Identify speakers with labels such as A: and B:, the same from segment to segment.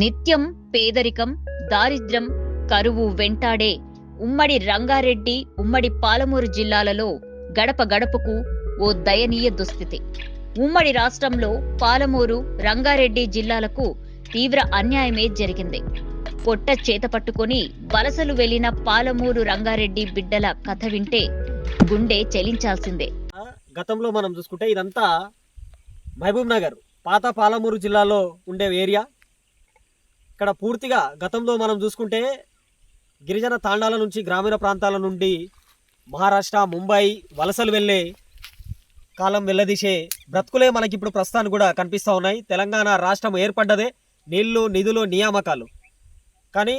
A: నిత్యం పేదరికం, దారిద్ర్యం, కరువు వెంటాడే ఉమ్మడి రంగారెడ్డి, ఉమ్మడి పాలమూరు జిల్లాలలో గడప గడపకు ఓ దయనీయ దుస్థితి. ఉమ్మడి రాష్ట్రంలో పాలమూరు, రంగారెడ్డి జిల్లాలకు తీవ్ర అన్యాయమే జరిగింది. పొట్ట చేత పట్టుకుని వలసలు వెళ్లిన పాలమూరు, రంగారెడ్డి బిడ్డల కథ వింటే గుండె చెలించాల్సిందే.
B: గతంలో మనం చూసుకుంటే ఇదంతా మహబూబ్ నగర్, పాత పాలమూరు జిల్లాలో ఉండే ఏరియా. ఇక్కడ పూర్తిగా గతంలో మనం చూసుకుంటే గిరిజన తాండాల నుంచి, గ్రామీణ ప్రాంతాల నుండి మహారాష్ట్ర, ముంబై వలసలు వెళ్ళే కాలం వెళ్ళదీసే బ్రతుకులే మనకి ఇప్పుడు ప్రస్తుతానికి కూడా కనిపిస్తూ ఉన్నాయి. తెలంగాణ రాష్ట్రం ఏర్పడ్డదే నీళ్లు, నిధులు, నియామకాలు. కానీ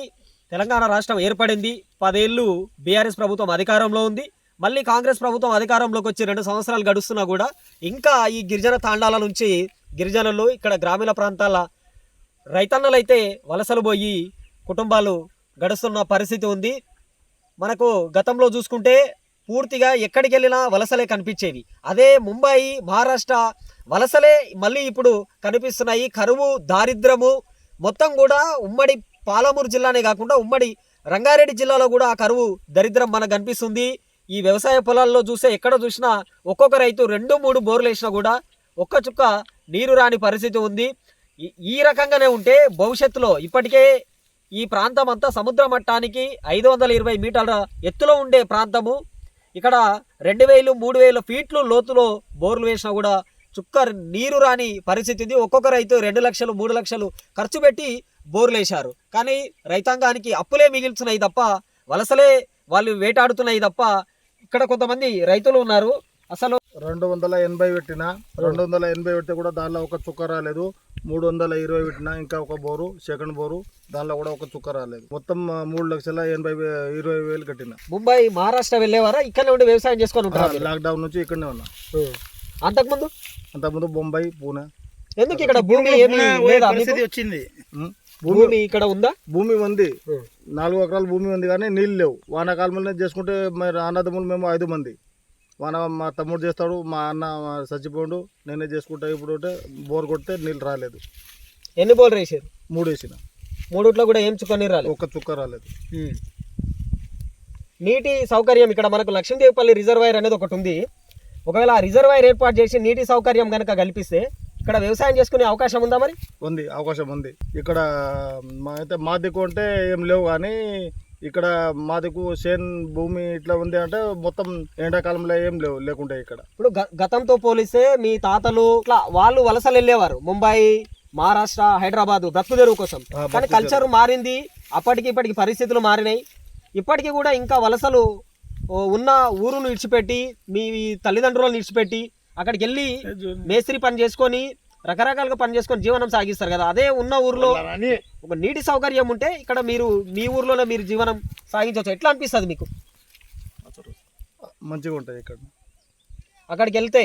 B: తెలంగాణ రాష్ట్రం ఏర్పడింది, 10 ఏళ్ళు బీఆర్ఎస్ ప్రభుత్వం అధికారంలో ఉంది. మళ్ళీ కాంగ్రెస్ ప్రభుత్వం అధికారంలోకి వచ్చి 2 సంవత్సరాలు గడుస్తున్నా కూడా ఇంకా ఈ గిరిజన తాండాల నుంచి గిరిజనులు, ఇక్కడ గ్రామీణ ప్రాంతాల రైతన్నలైతే వలసలు పోయి కుటుంబాలు గడుస్తున్న పరిస్థితి ఉంది. మనకు గతంలో చూసుకుంటే పూర్తిగా ఎక్కడికి వెళ్ళినా వలసలే కనిపించేవి. అదే ముంబై, మహారాష్ట్ర వలసలే మళ్ళీ ఇప్పుడు కనిపిస్తున్నాయి. కరువు, దారిద్రము మొత్తం కూడా ఉమ్మడి పాలమూరు జిల్లానే కాకుండా ఉమ్మడి రంగారెడ్డి జిల్లాలో కూడా ఆ కరువు, దరిద్రం మనకు కనిపిస్తుంది. ఈ వ్యవసాయ పొలాల్లో చూస్తే ఎక్కడ చూసినా ఒక్కొక్క రైతు 2-3 బోర్లు వేసినా కూడా ఒక్క చుక్క నీరు రాని పరిస్థితి ఉంది. ఈ రకంగానే ఉంటే భవిష్యత్తులో ఇప్పటికే ఈ ప్రాంతం అంతా సముద్ర మట్టానికి 520 మీటర్ల ఎత్తులో ఉండే ప్రాంతము. ఇక్కడ 2000-3000 ఫీట్లు లోతులో బోర్లు వేసినా కూడా చుక్క నీరు రాని పరిస్థితి ఉంది. ఒక్కొక్క రైతు 2 లక్షలు 3 లక్షలు ఖర్చు పెట్టి బోర్లు వేశారు. కానీ రైతాంగానికి అప్పులే మిగిల్చున్నాయి తప్ప, వలసలే వాళ్ళు వేటాడుతున్నాయి తప్ప. ఇక్కడ కొంతమంది రైతులు ఉన్నారు, అసలు
C: 280 పెట్టినా, 280 పెడితే కూడా దానిలో ఒక చుక్క రాలేదు. 320 పెట్టినా ఇంకా ఒక బోరు, సెకండ్ బోరు, దానిలో కూడా ఒక చుక్క రాలేదు. మొత్తం 3,20,000 కట్టిన.
B: ముంబై, మహారాష్ట్ర వెళ్ళేవారా? ఇక్కడనే ఉండి వ్యవసాయం చేసుకొని ఉంటారు?
C: లాక్డౌన్ నుంచి ఇక్కడనే ఉన్నా.
B: అంతకుముందు
C: బొంబాయి, పూణే.
B: ఎందుకు ఇక్కడ భూమి
C: వచ్చింది?
B: భూమి ఇక్కడ ఉందా?
C: భూమి ఉంది, 4 ఎకరాల భూమి ఉంది, కానీ నీళ్ళు లేవు. వానాకాలంలో చేసుకుంటే మరి అన్నదమ్ములు మేము 5 మంది. మా తమ్ముడు చేస్తాడు, మా అన్న చచ్చిపోయాడు, నేనే చేసుకుంటా. ఇప్పుడు బోర్ కొడితే నీళ్ళు రాలేదు.
B: ఎన్ని బోర్లు వేసారు?
C: 3 వేసిన.
B: 3 కూడా ఏం చుక్క నీరు రాలేదు,
C: ఒక్క చుక్క రాలేదు.
B: నీటి సౌకర్యం ఇక్కడ మనకు లక్ష్మీదేవిపల్లి రిజర్వాయర్ అనేది ఒకటి ఉంది. ఒకవేళ ఆ రిజర్వాయర్ ఏర్పాటు చేసి నీటి సౌకర్యం కనుక కల్పిస్తే ఇక్కడ వ్యవసాయం చేసుకునే అవకాశం ఉందా? మరి
C: ఉంది, అవకాశం ఉంది. ఇక్కడ అయితే మా దిక్కు అంటే ఏం లేవు, కానీ ఇక్కడ మా దిక్కు సేన్ భూమి ఇట్లా ఉంది. అంటే మొత్తం ఎండాకాలంలో ఏం లేకుంటే ఇక్కడ
B: ఇప్పుడు గతంతో పోలిస్తే మీ తాతలు ఇట్లా వాళ్ళు వలసలు వెళ్ళేవారు ముంబై, మహారాష్ట్ర, హైదరాబాద్ బ్రతుకు తెరువు కోసం. కానీ కల్చర్ మారింది, అప్పటికి ఇప్పటికి పరిస్థితులు మారినాయి. ఇప్పటికీ కూడా ఇంకా వలసలు ఉన్న ఊరును విడిచిపెట్టి, మీ తల్లిదండ్రులను విడిచిపెట్టి అక్కడికి వెళ్ళి మేస్త్రి పని చేసుకొని, రకరకాలుగా పని చేసుకొని జీవనం సాగిస్తారు కదా. అదే ఉన్న ఊర్లో ఒక నీటి సౌకర్యం ఉంటే ఇక్కడ మీరు మీ ఊర్లోనే మీరు జీవనం సాగించవచ్చు. ఎట్లా అనిపిస్తుంది మీకు?
C: మంచిగా ఉంటుంది. ఇక్కడ
B: అక్కడికి వెళ్తే,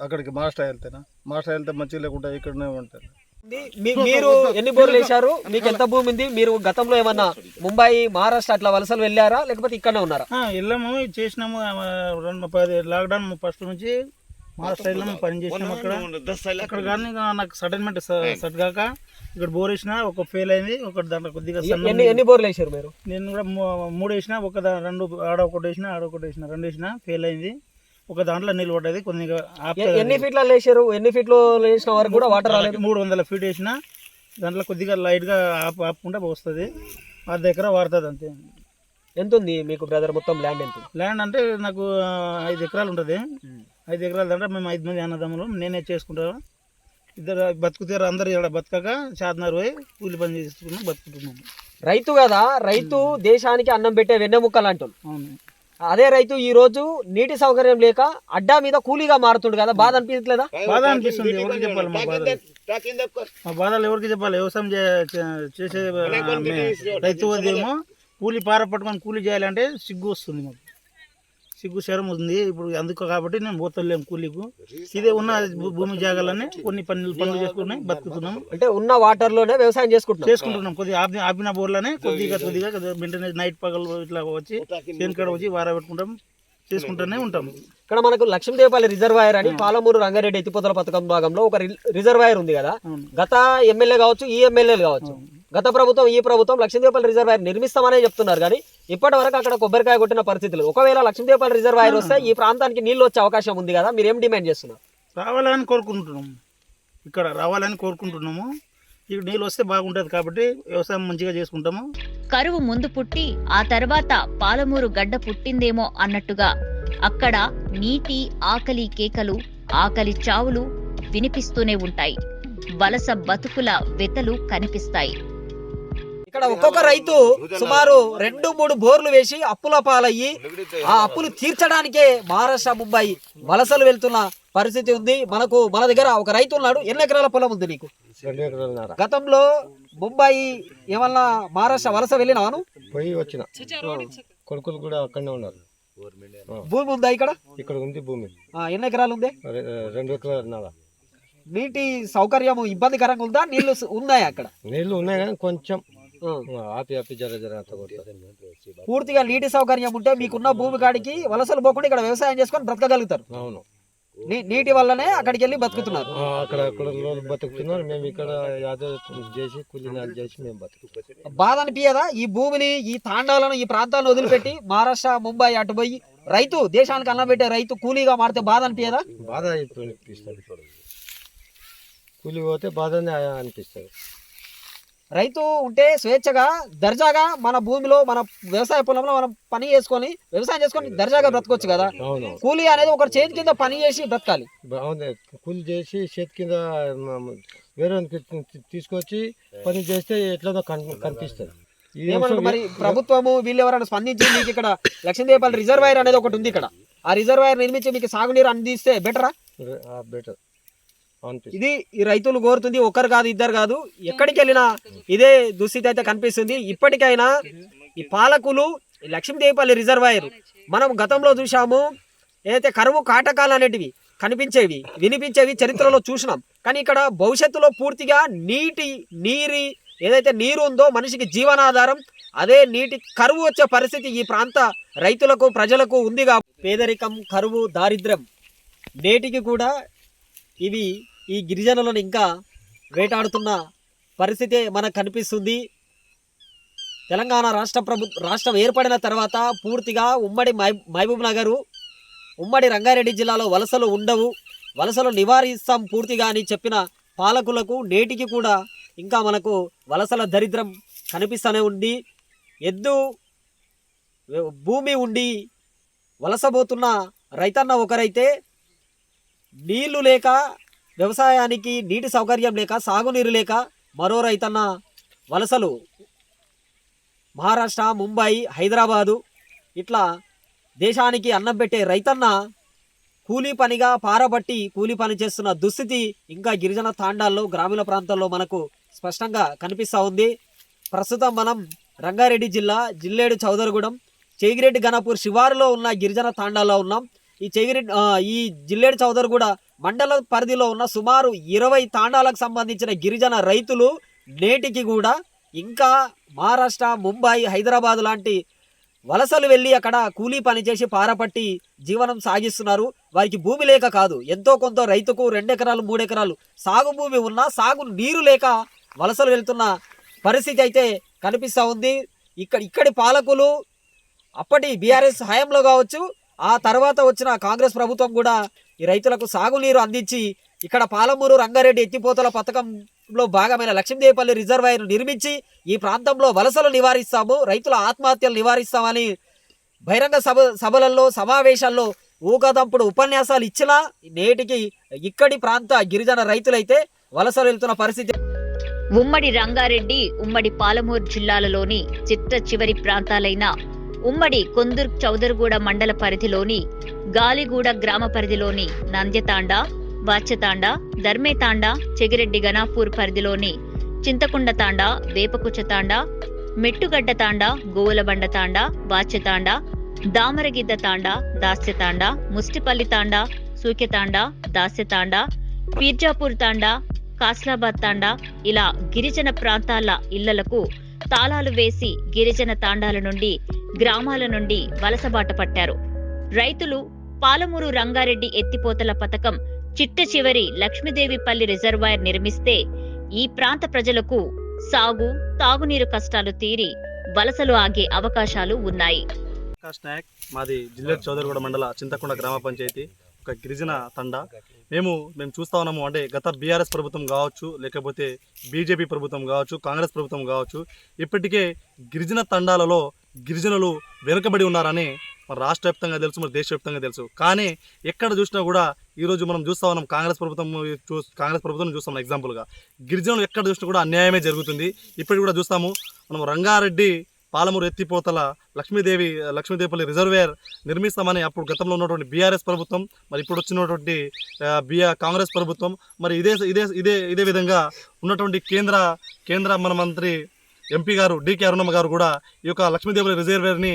C: అక్కడికి మహారాష్ట్ర వెళ్తే మంచిగా లేకుండా ఇక్కడనే ఉంటుంది.
B: మీరు ఎన్ని బోర్లు వేశారు? మీకు ఎంత భూమి ఉంది? మీరు గతంలో ఏమన్నా ముంబై, మహారాష్ట్ర అట్లా వలసలు వెళ్ళారా, లేకపోతే ఇక్కడనే ఉన్నారా?
D: వెళ్ళాము, చేసినాము. లాక్డౌన్ ఫస్ట్ నుంచి మహారాష్ట్ర వెళ్ళాము, పని చేసినాము అక్కడ. కానీ నాకు సెటిల్మెంట్ సెట్ కాక ఇక్కడ బోర్ వేసిన, ఒక ఫెయిల్ అయింది. ఒక దాంట్లో కొద్దిగా
B: ఎన్ని బోర్లు వేసారు మీరు?
D: నేను కూడా 3 వేసిన. ఒక 2 ఆడ ఒకటి వేసిన, 2 వేసిన, ఫెయిల్ అయింది. ఒక దాంట్లో నీళ్ళు పడ్డది కొద్దిగా.
B: ఎన్ని ఫీట్లలో వేసారు? ఎన్ని ఫీట్లు వేసిన వరకు కూడా వాటర్ రాలేదు?
D: 300 ఫీట్ వేసిన. దాంట్లో కొద్దిగా లైట్గా ఆపుకుంటే వస్తుంది. 10 ఎకరా వాడుతుంది అంతే.
B: ఎంత ఉంది మీకు బ్రదర్ మొత్తం ల్యాండ్? ఎంత
D: ల్యాండ్ అంటే నాకు 5 ఎకరాలు ఉంటుంది. 5 ఎకరాలు అంటే మేము 5 మంది అన్నదమ్ములు, నేనే చేసుకుంటాను. ఇద్దరు బతుకుతారు, అందరు ఇక్కడ బతకక చార్మినార్ పోయి కూలి పని చేసుకున్నాం, బతుకుతున్నాము.
B: రైతు కదా, రైతు దేశానికి అన్నం పెట్టే వెన్నెముక్కలు అంటాం.
D: అవును.
B: అదే రైతు ఈ రోజు నీటి సౌకర్యం లేక అడ్డా మీద కూలీగా మారుతుండు కదా, బాధ అనిపించలేదా?
D: బాధ అనిపిస్తుంది. ఎవరికి చెప్పాలి మా బాధలు? ఎవరికి చెప్పాలి? వ్యవసాయం చేసే రైతు ఏమో కూలి పార పట్టుకొని కూలి చేయాలంటే సిగ్గు వస్తుంది, మాకు సిగ్గు శరం ఉంది ఇప్పుడు. అందుకు కాబట్టి నేను పోతలేము కూలీకు. ఇదే ఉన్న భూమి జాగాలనే కొన్ని పనులు చేసుకుని బతుకుతున్నాం.
B: అంటే ఉన్న వాటర్ లోనే వ్యవసాయం చేసుకుంటున్నాం.
D: కొద్దిగా ఆపిన బోర్లనే కొద్దిగా వెంటనే నైట్ పగలు ఇట్లా వచ్చి చేనుకాడ వచ్చి వార పెట్టుకుంటాం. చేసుకుంటూనే ఉంటాం.
B: ఇక్కడ మనకు లక్ష్మీదేవపల్లి రిజర్వాయర్ అని పాలమూరు రంగారెడ్డి ఎత్తిపోతల పథకం భాగంలో ఒక రిజర్వాయర్ ఉంది కదా.
D: అవును.
B: గత ఎమ్మెల్యే కావచ్చు, ఈ ఎమ్మెల్యేలు కావచ్చు, గత ప్రభుత్వం ఈ ప్రభుత్వం లక్ష్మీదేవపల్లి రిజర్వాయర్ నిర్మిస్తామనే చెప్తున్నారు కానీ ఇప్పటి వరకు అక్కడ కొబ్బరికాయ కొట్టిన పరిస్థితులు. ఒకవేళ లక్ష్మీదేవపల్లి రిజర్వాయర్ వస్తే ఈ ప్రాంతానికి నీళ్లు వచ్చే అవకాశం ఉంది కదా, మీరు ఏం డిమాండ్ చేస్తున్నారు?
D: రావాలని కోరుకుంటున్నాము, ఇక్కడ రావాలని కోరుకుంటున్నాము. ఇక్కడ నీళ్ళు వస్తే బాగుంటుంది కాబట్టి వ్యవసాయం మంచిగా చేసుకుంటాము.
A: కరువు ముందు పుట్టి ఆ తర్వాత పాలమూరు గడ్డ పుట్టిందేమో అన్నట్టుగా అక్కడ నీటి ఆకలి కేకలు, ఆకలి చావులు వినిపిస్తూనే ఉంటాయి. వలస బతుకుల వెతలు కనిపిస్తాయి.
B: ఇక్కడ ఒక్కొక్క రైతు సుమారు 2-3 బోర్లు వేసి అప్పుల పాలయ్యి ఆ అప్పులు తీర్చడానికే మహారాష్ట్ర, ముంబై వలసలు వెళ్తున్న పరిస్థితి ఉంది. మన దగ్గర ఒక రైతు ఉన్నాడు. ఎన్ని ఎకరాల పొలం ఉంది నీకు?
E: 2 ఎకరాలన్నర.
B: గతంలో ముంబై ఏమన్నా మహారాష్ట్ర వలస వెళ్ళినాను?
E: పోయి వచ్చిన కొడుకులు కూడా అక్కడనే ఉన్నారు.
B: భూమి ఉందా ఇక్కడ?
E: ఇక్కడ ఉంది భూమి.
B: ఎన్ని ఎకరాలు ఉంది?
E: 2 ఎకరాలన్నర.
B: నీటి సౌకర్యం ఇబ్బందికరంగా ఉందా? నీళ్లు ఉన్నాయా అక్కడ?
E: నీళ్లు ఉన్నాయి కానీ కొంచెం ఆపి జర అంత
B: పూర్తిగా నీటి సౌకర్యం ఉంటే మీకున్న భూమి కాడికి వలసలు పోకుండా ఇక్కడ వ్యవసాయం చేసుకొని బ్రతకగలుగుతారు.
E: అవును,
B: నీటి వల్లనే అక్కడికి వెళ్ళి బతుకుతున్నారు.
E: అక్కడ బతుకుతున్నారు. మేము ఇక్కడ యాదో చేసి కూలీనాలు చేసి మేము బతుకుతున్నాం.
B: బాధ అనిపించదా? ఈ భూమిని, ఈ తాండాలను, ఈ ప్రాంతాలను వదిలిపెట్టి మహారాష్ట్ర, ముంబై అటు పోయి రైతు, దేశానికి అన్నం పెట్టే రైతు కూలీగా మారితే బాధ అనిపించదా?
E: బాధ అనిపిస్తుంది. కూలి పోతే బాధనే అనిపిస్తుంది.
B: రైతు ఉంటే స్వేచ్ఛగా దర్జాగా మన భూమిలో, మన వ్యవసాయ పొలంలో మనం పని చేసుకొని వ్యవసాయం చేసుకొని దర్జాగా బ్రతకొచ్చు కదా.
E: అవును,
B: కూలీ అనేది ఒకటి చేతి కింద పని చేసి బ్రతకాలి.
E: అవును, కూలి చేసి చేతి కింద వేరే తీసుకొచ్చి పని చేస్తే ఎట్లా కనిపిస్తుంది.
B: మరి ప్రభుత్వము వీళ్ళు ఎవరైనా స్పందించి మీకు ఇక్కడ లక్ష్మీదేవపల్లి రిజర్వాయర్ అనేది ఒకటి ఉంది, ఇక్కడ ఆ రిజర్వాయర్ నిర్మించి మీకు సాగునీరు అందిస్తే బెటరా?
E: బెటర్.
B: ఇది ఈ రైతులు కోరుతుంది. ఒకరు కాదు, ఇద్దరు కాదు, ఎక్కడికి వెళ్ళినా ఇదే దుస్థితి అయితే కనిపిస్తుంది. ఇప్పటికైనా ఈ పాలకులు లక్ష్మీదేవపల్లి రిజర్వాయర్ మనం గతంలో చూసాము. ఏదైతే కరువు కాటకాలు అనేటివి కనిపించేవి, వినిపించేవి చరిత్రలో చూసినాం. కానీ ఇక్కడ భవిష్యత్తులో పూర్తిగా నీరు ఏదైతే నీరు ఉందో మనిషికి జీవనాధారం, అదే నీటి కరువు వచ్చే పరిస్థితి ఈ ప్రాంత రైతులకు, ప్రజలకు ఉందిగా. పేదరికం, కరువు, దారిద్ర్యం నేటికి కూడా ఇవి ఈ గిరిజనులను ఇంకా వేటాడుతున్న పరిస్థితే మనకు కనిపిస్తుంది. తెలంగాణ రాష్ట్రం ఏర్పడిన తర్వాత పూర్తిగా ఉమ్మడి మహబూబ్ నగరు, ఉమ్మడి రంగారెడ్డి జిల్లాలో వలసలు ఉండవు, వలసలు నివారిస్తాం పూర్తిగా అని చెప్పిన పాలకులకు నేటికి కూడా ఇంకా మనకు వలసల దరిద్రం కనిపిస్తూనే ఉంది. భూమి ఉండి వలసపోతున్న రైతన్న ఒకరైతే, నీళ్లు లేక, వ్యవసాయానికి నీటి సౌకర్యం లేక, సాగునీరు లేక మరో రైతన్న వలసలు మహారాష్ట్ర, ముంబై, హైదరాబాదు ఇట్లా దేశానికి అన్నం పెట్టే రైతన్న కూలీ పనిగా పారబట్టి కూలీ పని చేస్తున్న దుస్థితి ఇంకా గిరిజన తాండాల్లో, గ్రామీణ ప్రాంతాల్లో మనకు స్పష్టంగా కనిపిస్తూ ఉంది. ప్రస్తుతం మనం రంగారెడ్డి జిల్లా జిల్లేడు చౌదరగూడెం, చేగిరెడ్డి గణపూర్ శివారులో ఉన్న గిరిజన తాండాల్లో ఉన్నాం. ఈ జిల్లేడు చౌదరగూడ మండల పరిధిలో ఉన్న సుమారు 20 తాండాలకు సంబంధించిన గిరిజన రైతులు నేటికి కూడా ఇంకా మహారాష్ట్ర, ముంబై, హైదరాబాద్ లాంటి వలసలు వెళ్ళి అక్కడ కూలీ పని చేసి పారపట్టి జీవనం సాగిస్తున్నారు. వారికి భూమి లేక కాదు, ఎంతో కొంత రైతుకు 2 ఎకరాలు 3 ఎకరాలు సాగు భూమి ఉన్నా సాగు నీరు లేక వలసలు వెళ్తున్న పరిస్థితి అయితే కనిపిస్తూ ఉంది. ఇక్కడి పాలకులు అప్పటి బీఆర్ఎస్ హయాంలో కావచ్చు, ఆ తర్వాత వచ్చిన కాంగ్రెస్ ప్రభుత్వం కూడా ఈ రైతులకు సాగునీరు అందించి ఇక్కడ పాలమూరు రంగారెడ్డి ఎత్తిపోతల పథకంలో భాగమైన లక్ష్మీదేవపల్లి రిజర్వాయర్ నిర్మించి ఈ ప్రాంతంలో వలసలు నివారిస్తాము, రైతుల ఆత్మహత్యలు నివారిస్తామని బహిరంగ సభలలో, సమావేశాల్లో ఊకదంపుడు ఉపన్యాసాలు ఇచ్చినా నేటికి ఇక్కడి ప్రాంత గిరిజన రైతులైతే వలసలు వెళ్తున్న పరిస్థితి.
A: ఉమ్మడి రంగారెడ్డి, ఉమ్మడి పాలమూరు జిల్లాలలోని చిట్ట చివరి ప్రాంతాలైన ఉమ్మడి కొందూర్ చౌదరగూడ మండల పరిధిలోని గాలిగూడ గ్రామ పరిధిలోని నంద్యతాండ, వాచ్యతాండ, ధర్మేతాండ, చెగిరెడ్డి గణపూర్ పరిధిలోని చింతకుండ తాండ, వేపకుచతాండ, మెట్టుగడ్డ తాండ, గోవులబండ తాండ, వాచ్యతాండ, దామరగిద్ద తాండ, దాస్యతాండ, ముస్టిపల్లి తాండ, సూక్యతాండ, దాస్యతాండ, పీర్జాపూర్ తాండ, కాస్లాబాద్ తాండ ఇలా గిరిజన ప్రాంతాల ఇళ్లకు తాళాలు వేసి గిరిజన తాండాల నుండి, గ్రామాల నుండి వలసబాట పట్టారు. రైతులు పాలమూరు రంగారెడ్డి ఎత్తిపోతల పథకం చిట్ట చివరి లక్ష్మీదేవిపల్లి రిజర్వాయర్ నిర్మిస్తే ఈ ప్రాంత ప్రజలకు సాగు, తాగునీరు కష్టాలు తీరి వలసలు ఆగే అవకాశాలు ఉన్నాయి.
F: ప్రకాష్ నాయక్, మాది జిల్లేడు చౌదరిగూడ మండల చింతకొండ గ్రామ పంచాయతీ, ఒక గిరిజన తండా. మేము చూస్తా ఉన్నాము, అంటే గత బీఆర్ఎస్ ప్రభుత్వం కావచ్చు, లేకపోతే బీజేపీ ప్రభుత్వం కావచ్చు, కాంగ్రెస్ ప్రభుత్వం కావచ్చు, ఇప్పటికే గిరిజన తండాలలో గిరిజనులు వెనుకబడి ఉన్నారని మన రాష్ట్ర వ్యాప్తంగా తెలుసు, మన దేశవ్యాప్తంగా తెలుసు. కానీ ఎక్కడ చూసినా కూడా ఈరోజు మనం చూస్తా ఉన్నాం, కాంగ్రెస్ ప్రభుత్వం చూస్తాం ఎగ్జాంపుల్గా. గిరిజనులు ఎక్కడ చూసినా కూడా అన్యాయమే జరుగుతుంది. ఇప్పటికి కూడా చూస్తాము, మనం రంగారెడ్డి పాలమూరు ఎత్తిపోతల లక్ష్మీదేవిపల్లి రిజర్వేయర్ నిర్మిస్తామని అప్పుడు గతంలో ఉన్నటువంటి బీఆర్ఎస్ ప్రభుత్వం, మరి ఇప్పుడు వచ్చినటువంటి కాంగ్రెస్ ప్రభుత్వం, మరి ఇదే విధంగా ఉన్నటువంటి కేంద్ర మన మంత్రి ఎంపీ గారు డికే అరుణమ్మ గారు కూడా ఈ యొక్క లక్ష్మీదేవిపల్లి రిజర్వేయర్ని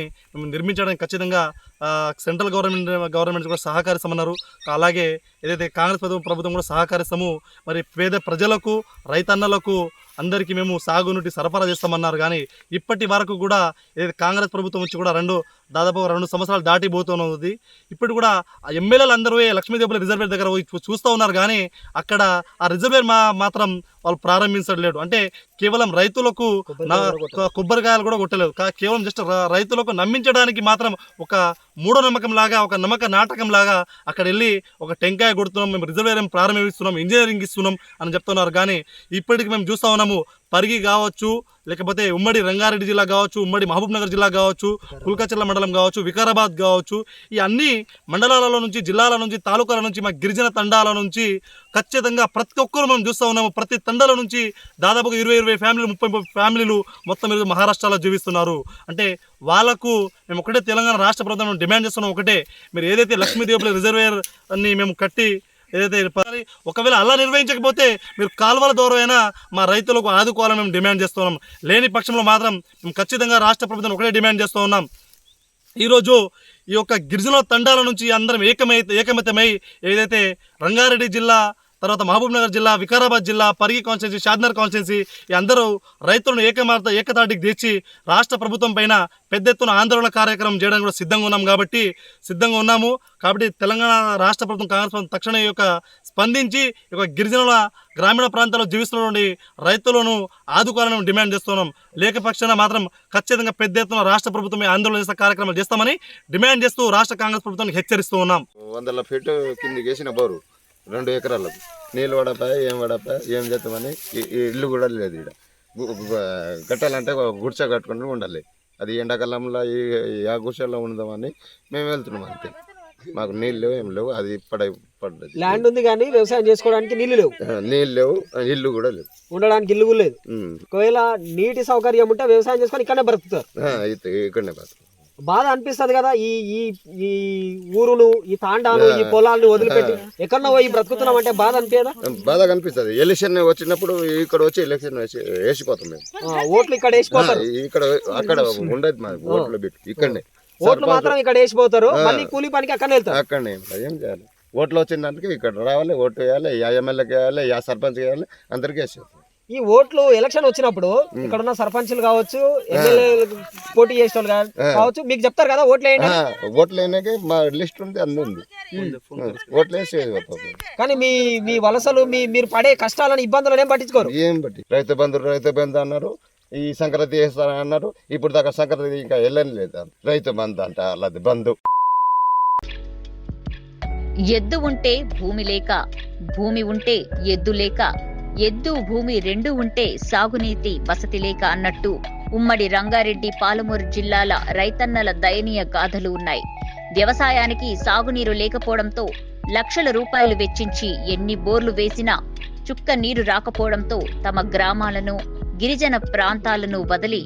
F: నిర్మించడానికి ఖచ్చితంగా సెంట్రల్ గవర్నమెంట్ కూడా సహకరిస్తామన్నారు. అలాగే ఏదైతే కాంగ్రెస్ ప్రభుత్వం కూడా సహకరిస్తాము, మరి పేద ప్రజలకు, రైతన్నలకు అందరికీ మేము సాగునీటి సరఫరా చేస్తామన్నారు. కానీ ఇప్పటి వరకు కూడా ఏదైతే కాంగ్రెస్ ప్రభుత్వం వచ్చి కూడా దాదాపు 2 సంవత్సరాలు దాటిపోతున్నది. ఇప్పుడు కూడా ఆ ఎమ్మెల్యేలు అందరూ లక్ష్మీదేవిపల్లి రిజర్వేర్ దగ్గర చూస్తూ ఉన్నారు, కానీ అక్కడ ఆ రిజర్వేర్ మాత్రం వాళ్ళు ప్రారంభించట్లేదు. అంటే కేవలం రైతులకు కొబ్బరికాయలు కూడా కొట్టలేదు, కేవలం జస్ట్ రైతులకు నమ్మించడానికి మాత్రం ఒక మూఢనమ్మకం లాగా, ఒక నమ్మక నాటకం లాగా అక్కడ వెళ్ళి ఒక టెంకాయ కొడుతున్నాం, మేము రిజర్వేర్ ప్రారంభిస్తున్నాం, ఇంజనీరింగ్ ఇస్తున్నాం అని చెప్తున్నారు. కానీ ఇప్పటికి మేము చూస్తూ ఉన్నాము, పరిగి కావచ్చు, లేకపోతే ఉమ్మడి రంగారెడ్డి జిల్లా కావచ్చు, ఉమ్మడి మహబూబ్ నగర్ జిల్లా కావచ్చు, కుల్కచర్ల మండలం కావచ్చు, వికారాబాద్ కావచ్చు, ఈ అన్ని మండలాలలో నుంచి, జిల్లాల నుంచి, తాలూకాల నుంచి, మా గిరిజన తండాల నుంచి ఖచ్చితంగా ప్రతి ఒక్కరు మనం చూస్తూ ఉన్నాము. ప్రతి తండాల నుంచి దాదాపుగా 20 ఫ్యామిలీలు, 30 ఫ్యామిలీలు మొత్తం మీరు మహారాష్ట్రలో జీవిస్తున్నారు. అంటే వాళ్ళకు మేము ఒకటే తెలంగాణ రాష్ట్ర ప్రభుత్వం డిమాండ్ చేస్తున్నాం, ఒకటే, మీరు ఏదైతే లక్ష్మీదేవిపల్లి రిజర్వేయర్ అని మేము కట్టి ఏదైతే ఒకవేళ అలా నిర్వహించకపోతే మీరు కాలువల ద్వారాైనా మా రైతులకు ఆదుకోవాలని మేము డిమాండ్ చేస్తున్నాం. లేని పక్షంలో మాత్రం మేము ఖచ్చితంగా రాష్ట్ర ప్రభుత్వం ఒకటే డిమాండ్ చేస్తూ ఉన్నాం. ఈరోజు ఈ యొక్క గిరిజనుల తండాల నుంచి అందరం ఏకమతమై ఏదైతే రంగారెడ్డి జిల్లా, తర్వాత మహబూబ్ నగర్ జిల్లా, వికారాబాద్ జిల్లా, పరిగి కాన్స్టిట్యున్సీ, షాద్నగర్ కాన్స్టిట్యున్సీ, ఈ అందరూ రైతులను ఏకతాటికి తెచ్చి రాష్ట్ర ప్రభుత్వం పైన పెద్ద ఎత్తున ఆందోళన కార్యక్రమం చేయడానికి కూడా సిద్ధంగా ఉన్నాము. కాబట్టి తెలంగాణ రాష్ట్ర ప్రభుత్వం, కాంగ్రెస్ ప్రభుత్వం తక్షణ ఈ యొక్క స్పందించి ఈ యొక్క గిరిజనుల గ్రామీణ ప్రాంతాల్లో జీవిస్తున్నటువంటి రైతులను ఆదుకోవాలని డిమాండ్ చేస్తున్నాం. లేకపోక్షాన మాత్రం ఖచ్చితంగా పెద్ద ఎత్తున రాష్ట్ర ప్రభుత్వమే ఆందోళన చేసే కార్యక్రమాలు చేస్తామని డిమాండ్ చేస్తూ రాష్ట్ర కాంగ్రెస్ ప్రభుత్వానికి హెచ్చరిస్తూ ఉన్నాం.
G: 100 ఫీట్ కిందికి వేసిన బోరు 2 ఎకరాలకు నీళ్ళు పడపాయి, ఏం చేస్తామని ఇల్లు కూడా లేదు. ఇక్కడ కట్టాలంటే గుడిసె కట్టుకుని ఉండాలి. అది ఎండాకాలంలో ఆ గుడిసెలో ఉందామని మేము వెళ్తున్నాం. అంతే, మాకు నీళ్ళు లేవు, ఏం లేవు. అది పడ్డది.
B: ల్యాండ్ ఉంది కానీ వ్యవసాయం చేసుకోవడానికి నీళ్లు లేవు,
G: ఇల్లు కూడా లేవు,
B: ఉండడానికి ఇల్లు కూడా లేదు. ఒకవేళ నీటి సౌకర్యం ఉంటే వ్యవసాయం చేసుకొని ఇక్కడనే బ్రతుకుతారు.
G: ఇక్కడనే బ్రతుకుతారు.
B: బాధ అనిపిస్తుంది కదా, ఈ ఊరును, ఈ తాండాను, ఈ పొలాలను వదిలిపెట్టి ఎక్కడో పోయి బ్రతుకుతున్నాం అంటే బాధ అనిపించదా?
G: బాధ కనిపిస్తుంది. ఎలక్షన్ వచ్చినప్పుడు ఇక్కడ వచ్చి ఎలక్షన్ వేసిపోతాం మేము.
B: ఓట్లు ఇక్కడ వేసిపోతారు,
G: ఇక్కడ అక్కడ ఉండదు మా ఓట్లు పెట్టి ఇక్కడనే
B: ఓట్లు మాత్రం ఇక్కడ వేసిపోతారు. మళ్ళీ కూలి పనికి అక్కడనే వెళ్తారు.
G: అక్కడనే ఏం చేయాలి? ఓట్లు వచ్చిందానికి ఇక్కడ రావాలి, ఓటు వేయాలి, యా ఎమ్మెల్యేకి వేయాలి, యా సర్పంచ్ వేయాలి, అందరికీ వేసేస్తాం.
B: ఈ ఓట్లు ఎలక్షన్ వచ్చినప్పుడు ఇక్కడ ఉన్న సర్పంచ్లు కావచ్చు, ఎమ్మెల్యే పోటీ చేసే వాళ్ళు కావచ్చు, మీకు చెప్తారు కదా ఓట్లు వేయండి.
G: ఓట్లు వేయడానికి మా లిస్ట్ ఉంది, అన్ని ఉంది, ఓట్లు వేసి.
B: కానీ మీ వలసలు, మీరు పడే కష్టాలను, ఇబ్బందులను ఏం పట్టించుకోరు.
G: ఏం బట్టి రైతు బంధు అన్నారు, ఈ సంక్రాంతి వేస్తారని అన్నారు. ఇప్పుడు దాకా సంక్రాంతి ఇంకా వెళ్ళని లేదు. రైతు బంధు అంట, అలాది బంధు.
A: ఎద్దు ఉంటే భూమి లేక, భూమి ఉంటే ఎద్దు లేక, ఎద్దు భూమి రెండు ఉంటే సాగునీటి వసతి లేక అన్నట్టు ఉమ్మడి రంగారెడ్డి, పాలమూరు జిల్లాల రైతన్నల దయనీయ గాథలు ఉన్నాయి. వ్యవసాయానికి సాగునీరు లేకపోవడంతో లక్షల రూపాయలు వెచ్చించి ఎన్ని బోర్లు వేసినా చుక్క నీరు రాకపోవడంతో తమ గ్రామాలను, గిరిజన ప్రాంతాలను వదిలి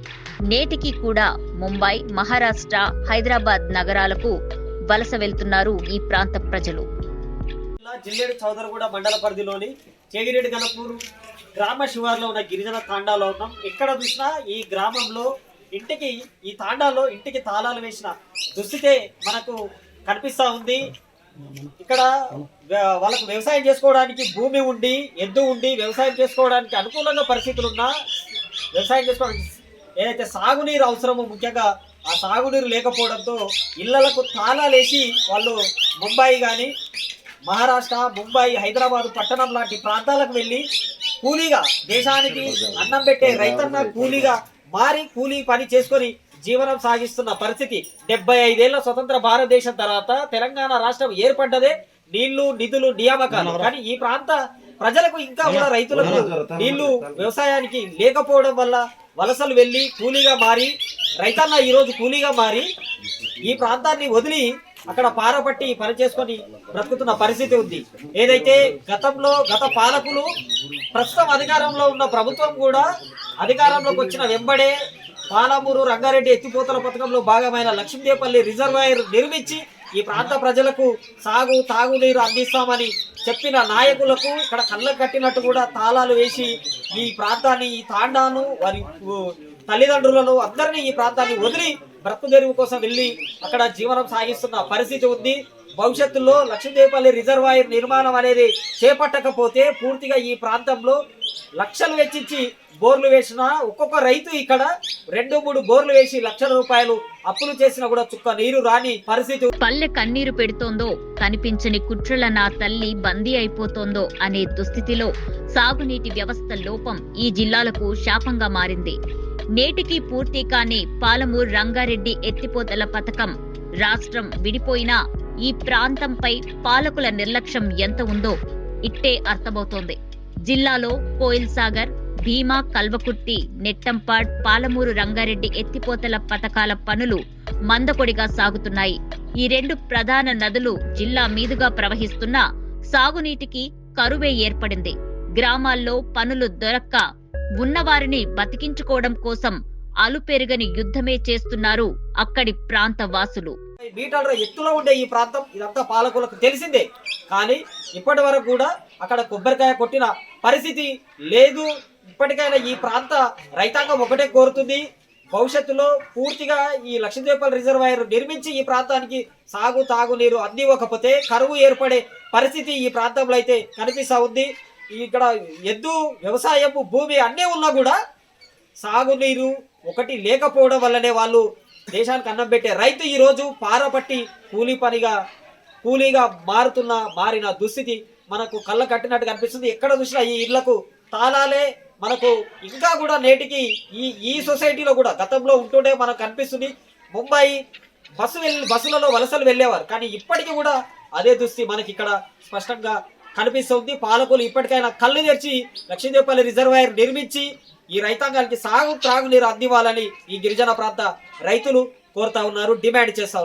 A: నేటికి కూడా ముంబై, మహారాష్ట్ర, హైదరాబాద్ నగరాలకు వలస వెళ్తున్నారు ఈ ప్రాంత ప్రజలు.
B: జిల్లేడు చౌదరిగూడ మండల పరిధిలోని చేగిరెడ్డి గణపూర్ గ్రామ శివారులో ఉన్న గిరిజన తాండాలో ఉన్నాం. ఎక్కడ చూసినా ఈ గ్రామంలో ఈ తాండాలో ఇంటికి తాళాలు వేసిన దుస్థితే మనకు కనిపిస్తా ఉంది. ఇక్కడ వాళ్ళకు వ్యవసాయం చేసుకోవడానికి భూమి ఉండి, ఎద్దు ఉండి వ్యవసాయం చేసుకోవడానికి అనుకూలంగా పరిస్థితులు ఉన్నా, వ్యవసాయం చేసుకోవడానికి ఏదైతే సాగునీరు అవసరమో, ముఖ్యంగా ఆ సాగునీరు లేకపోవడంతో ఇళ్లకు తాళాలేసి వాళ్ళు ముంబై కానీ మహారాష్ట్ర, ముంబై, హైదరాబాద్ పట్టణం లాంటి ప్రాంతాలకు వెళ్ళి కూలీగా, దేశానికి అన్నం పెట్టే రైతన్న కూలీగా మారి కూలీ పని చేసుకొని జీవనం సాగిస్తున్న పరిస్థితి. 75 ఏళ్ల స్వతంత్ర భారతదేశం తర్వాత తెలంగాణ రాష్ట్రం ఏర్పడ్డదే నీళ్లు, నిధులు, నియామకాలు. కానీ ఈ ప్రాంత ప్రజలకు ఇంకా కూడా రైతులకు నీళ్లు వ్యవసాయానికి లేకపోవడం వల్ల వలసలు వెళ్ళి కూలీగా మారి, రైతన్న ఈరోజు కూలీగా మారి ఈ ప్రాంతాన్ని వదిలి అక్కడ పారపట్టి పని చేసుకొని బ్రతుకుతున్న పరిస్థితి ఉంది. ఏదైతే గత పాలకులు, ప్రస్తుతం అధికారంలో ఉన్న ప్రభుత్వం కూడా అధికారంలోకి వచ్చిన వెంబడే పాలమూరు రంగారెడ్డి ఎత్తిపోతల పథకంలో భాగమైన లక్ష్మీదేపల్లి రిజర్వాయర్ నిర్మించి ఈ ప్రాంత ప్రజలకు తాగునీరు అందిస్తామని చెప్పిన నాయకులకు ఇక్కడ కళ్ళకు కట్టినట్టు కూడా తాళాలు వేసి ఈ ప్రాంతాన్ని, ఈ తాండాను, వారి తల్లిదండ్రులను అందరినీ ఈ ప్రాంతాన్ని వదిలి బ్రతుకుదెరువు కోసం వెళ్ళి అక్కడ జీవనం సాగిస్తున్న పరిస్థితి ఉంది. భవిష్యత్తులో లక్ష్మీదేపల్లి రిజర్వాయర్ నిర్మాణం అనేది చేపట్టకపోతే పూర్తిగా ఈ ప్రాంతంలో లక్షలు వెచ్చించి బోర్లు వేసిన ఒక్కొక్క రైతు ఇక్కడ 2-3 బోర్లు వేసి లక్షల రూపాయలు అప్పులు చేసినా కూడా చుక్క నీరు రాని పరిస్థితి.
A: పల్లె కన్నీరు పెడుతోందో, కనిపించని కుట్రల నా తల్లి బందీ అయిపోతోందో అనే దుస్థితిలో సాగునీటి వ్యవస్థ లోపం ఈ జిల్లాలకు శాపంగా మారింది. నేటికి పూర్తి కాని పాలమూరు రంగారెడ్డి ఎత్తిపోతల పథకం. రాష్ట్రం విడిపోయినా ఈ ప్రాంతంపై పాలకుల నిర్లక్ష్యం ఎంత ఉందో ఇట్టే అర్థమవుతోంది. జిల్లాలో కోయిల్ సాగర్, భీమా, కల్వకుర్తి, నెట్టంపాడ్, పాలమూరు రంగారెడ్డి ఎత్తిపోతల పథకాల పనులు మందకొడిగా సాగుతున్నాయి. ఈ 2 ప్రధాన నదులు జిల్లా మీదుగా ప్రవహిస్తున్నా సాగునీటికి కరువే ఏర్పడింది. గ్రామాల్లో పనులు దొరక్క ఉన్నవారిని బతికించుకోవడం కోసం అలుపెరుగని యుద్ధమే చేస్తున్నారు అక్కడి ప్రాంత వాసులు.
B: మీటర్ల ఎత్తులో ఉండే ఈ ప్రాంతం ఇదంతా పాలకులకు తెలిసిందే. కానీ ఇప్పటి వరకు కూడా అక్కడ కొబ్బరికాయ కొట్టిన పరిస్థితి లేదు. ఇప్పటికైనా ఈ ప్రాంత రైతాంగం ఒకటే కోరుతుంది, భవిష్యత్తులో పూర్తిగా ఈ లక్ష్మీదేపల్లి రిజర్వాయర్ నిర్మించి ఈ ప్రాంతానికి తాగునీరు అందివ్వకపోతే కరువు ఏర్పడే పరిస్థితి ఈ ప్రాంతంలో అయితే కనిపిస్తూ ఉంది. ఇక్కడ ఎద్దు, వ్యవసాయపు భూమి అన్నీ ఉన్నా కూడా సాగునీరు ఒకటి లేకపోవడం వల్లనే వాళ్ళు దేశానికి అన్నం పెట్టే రైతు ఈరోజు పారపట్టి కూలీగా మారిన దుస్థితి మనకు కళ్ళ కట్టినట్టు కనిపిస్తుంది. ఎక్కడ చూసినా ఈ ఇళ్లకు తాళాలే మనకు ఇంకా కూడా నేటికి ఈ సొసైటీలో కూడా గతంలో ఉంటుండే మనకు కనిపిస్తుంది. ముంబై బస్సులలో వలసలు వెళ్ళేవారు, కానీ ఇప్పటికీ కూడా అదే దుస్థితి మనకి ఇక్కడ స్పష్టంగా కనిపిస్తుంది. పాలకులు ఇప్పటికైనా కళ్ళు తెరిచి లక్ష్మీదేపల్లి రిజర్వాయర్ నిర్మించి ఈ రైతాంగానికి త్రాగునీరు అందివ్వాలని ఈ గిరిజన ప్రాంత రైతులు కోరుతా ఉన్నారు, డిమాండ్ చేస్తా ఉన్నారు.